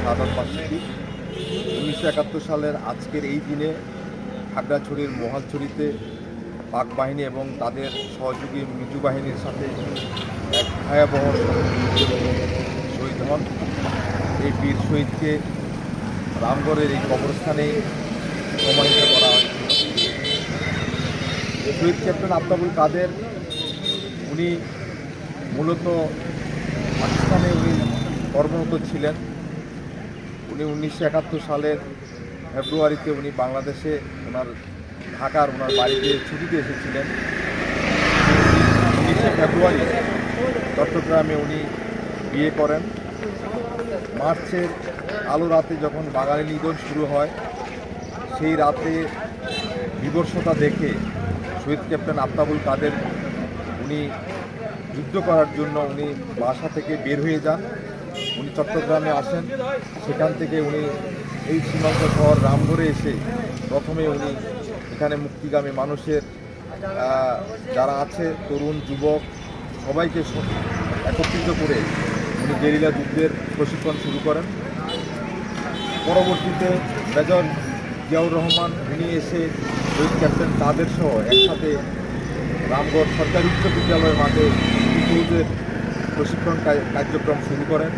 শাহাদাত বার্ষিকী। 1971 সালের আজকের এই দিনে খাগড়াছড়ির মহালছড়িতে পাক বাহিনী এবং তাদের সহযোগী মিজু বাহিনীর সাথে এক ভয়াবহ শহীদ হন। এই বীর শহীদকে রামগড়ের এই কবরস্থানেই সমাহিত করা হয়েছিল। শহীদ ক্যাপ্টেন আফতাবুল কাদের উনি মূলত পাকিস্তানে উনি কর্মরত ছিলেন। উনি 1971 সালের ফেব্রুয়ারিতে উনি বাংলাদেশে ওনার বাড়িতে ছুটিতে এসেছিলেন। 19 ফেব্রুয়ারি চট্টগ্রামে উনি বিয়ে করেন। মার্চের আলো রাতে যখন বাঙালি নিধন শুরু হয়, সেই রাতে বিবর্ষতা দেখে শহীদ ক্যাপ্টেন আফতাবুল কাদের উনি যুদ্ধ করার জন্য উনি বাসা থেকে বের হয়ে যান। উনি চট্টগ্রামে আসেন। সেখান থেকে উনি এই সীমান্ত শহর রামগড়ে এসে প্রথমে উনি এখানে মুক্তিগামী মানুষের যারা আছে তরুণ যুবক সবাইকে একত্রিত করে উনি গেরিলা যুদ্ধের প্রশিক্ষণ শুরু করেন। পরবর্তীতে মেজর জিয়াউর রহমান উনি এসে শহীদ ক্যাপ্টেন তাদের সহ একসাথে রামগড় সরকারি উচ্চ বিদ্যালয়ের মাঠে মুক্তিযুদ্ধের প্রশিক্ষণ কার্যক্রম শুরু করেন।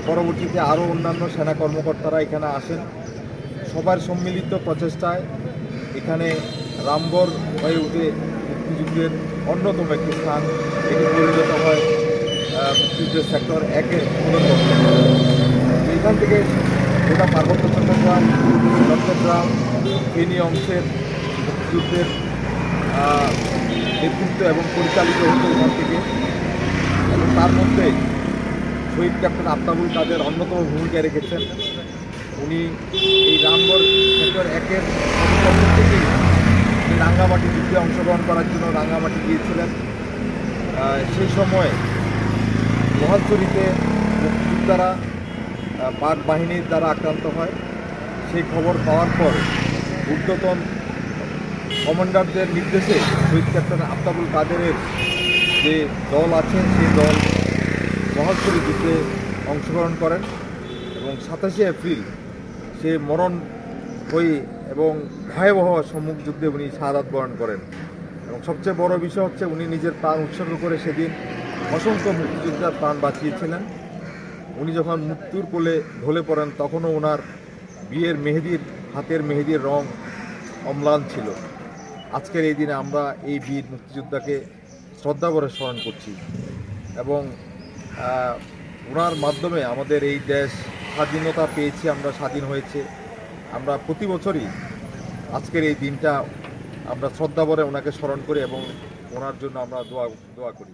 পরবর্তীতে আরও অন্যান্য সেনা কর্মকর্তারা এখানে আসেন। সবার সম্মিলিত প্রচেষ্টায় এখানে রামগড় হয়ে উঠে মুক্তিযুদ্ধের অন্যতম একটি স্থান। এটি পরিণত হয় মুক্তিযুদ্ধের সেক্টর 1-এর সদর দপ্তর। এখান থেকে গোটা পার্বত্য চট্টগ্রাম ফেনী অংশের মুক্তিযুদ্ধের নেতৃত্ব এবং পরিচালিত হতো এখান থেকে। এবং তার মধ্যে শহীদ ক্যাপ্টেন আফতাবুল কাদের অন্যতম ভূমিকা রেখেছেন। উনি এই রামগড় সেক্টর 1-এর থেকেই রাঙ্গামাটি যুদ্ধে অংশগ্রহণ করার জন্য রাঙ্গামাটি গিয়েছিলেন। সেই সময় মহালছড়িতে মুক্তিযোদ্ধারা পাক বাহিনীর দ্বারা আক্রান্ত হয়। সেই খবর পাওয়ার পর ঊর্ধ্বতন কমান্ডারদের নির্দেশে শহীদ ক্যাপ্টেন আফতাবুল কাদেরের যে দল আছেন সেই দল মহালছড়ি যুদ্ধে অংশগ্রহণ করেন এবং 27শে এপ্রিল সে মরণ হয়ে এবং ভয়াবহ সম্মুখ যুদ্ধে উনি শাহাদাত বরণ করেন। এবং সবচেয়ে বড় বিষয় হচ্ছে উনি নিজের প্রাণ উৎসর্গ করে সেদিন অসংখ্য মুক্তিযোদ্ধার প্রাণ বাঁচিয়েছিলেন। উনি যখন মৃত্যুর কোলে ঢলে পড়েন তখনও ওনার হাতের মেহেদির রং অম্লান ছিল। আজকের এই দিনে আমরা এই বীর মুক্তিযোদ্ধাকে শ্রদ্ধা করে স্মরণ করছি এবং ওনার মাধ্যমে আমাদের এই দেশ স্বাধীনতা পেয়েছি, আমরা স্বাধীন হয়েছে। আমরা প্রতি বছরই আজকের এই দিনটা আমরা শ্রদ্ধা ভরে ওনাকে স্মরণ করি এবং ওনার জন্য আমরা দোয়া করি।